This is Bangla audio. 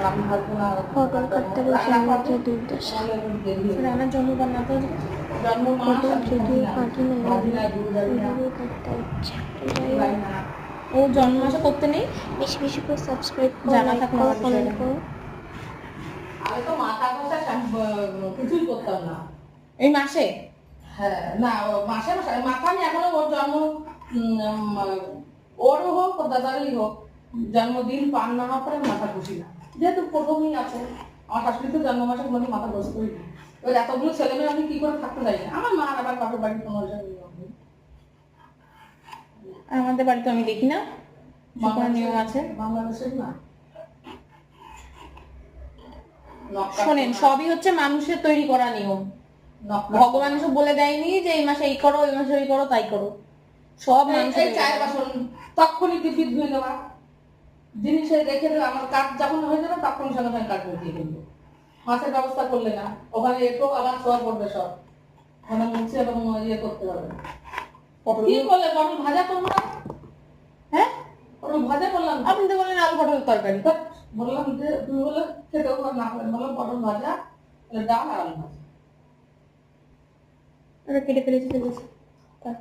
পটল কাটতে বসে হচ্ছে দুর্দশা। রান্নার জন্মবার না তো পটল যদিও কাটি না এইভাবেই কাটতে হচ্ছে। ও জন্ম মাসে করতে নেই, বেশি বেশি করে সাবস্ক্রাইব করো, লাইক করো, কমেন্ট করো। আমি তো মাথা কথা কিছুই করতাম না এই মাসে। হ্যাঁ না মাসে মাসে মাথা আমি এখনো ওর জন্ম ওরও হোক ওর দাদারই হোক জন্মদিন পান না হওয়ার পরে মাথা খুশি না, যেহেতু প্রথমেই আছে আমার শাশুড়ি তো জন্ম মাসে কোনো মাথা বসতই না। এবার এতগুলো ছেলে মেয়ে আমি কি করে থাকতে চাই না, আমার মা আবার বাপের বাড়ির কোনো নিয়ম নেই। আমাদের বাড়িতে আমি দেখি না নিয়ম আছে বাংলাদেশের না। শোনেন, সবই হচ্ছে মানুষের তৈরি করা নিয়ম। ভগবান এসব বলে দেয়নি যে এই মাসে এই করো, এই মাসে এই করো, তাই করো। সব মানুষের চায়ের বাসন তখনই দিব্যি ধুয়ে দেওয়া, জিনিসে রেখে দেওয়া, আমার কাজ যখন হয়ে যাবে তখন সঙ্গে সঙ্গে কাজ করে দিয়ে দেবো। মাছের ব্যবস্থা করলে না ওখানে একটু আবার সোয়া পড়বে সব, ওখানে মুছে এবং ইয়ে করতে হবে। কি করলে পটল ভাজা করবো না? হ্যাঁ পটল ভাজা করলাম, আপনি তো বললেন আলু পটলের তরকারি। বললাম যে তুমি বলে খেতেও না করেন, বললাম পটল ভাজা, ডাল আর আলু ভাজা। কেটে ফেলেছি।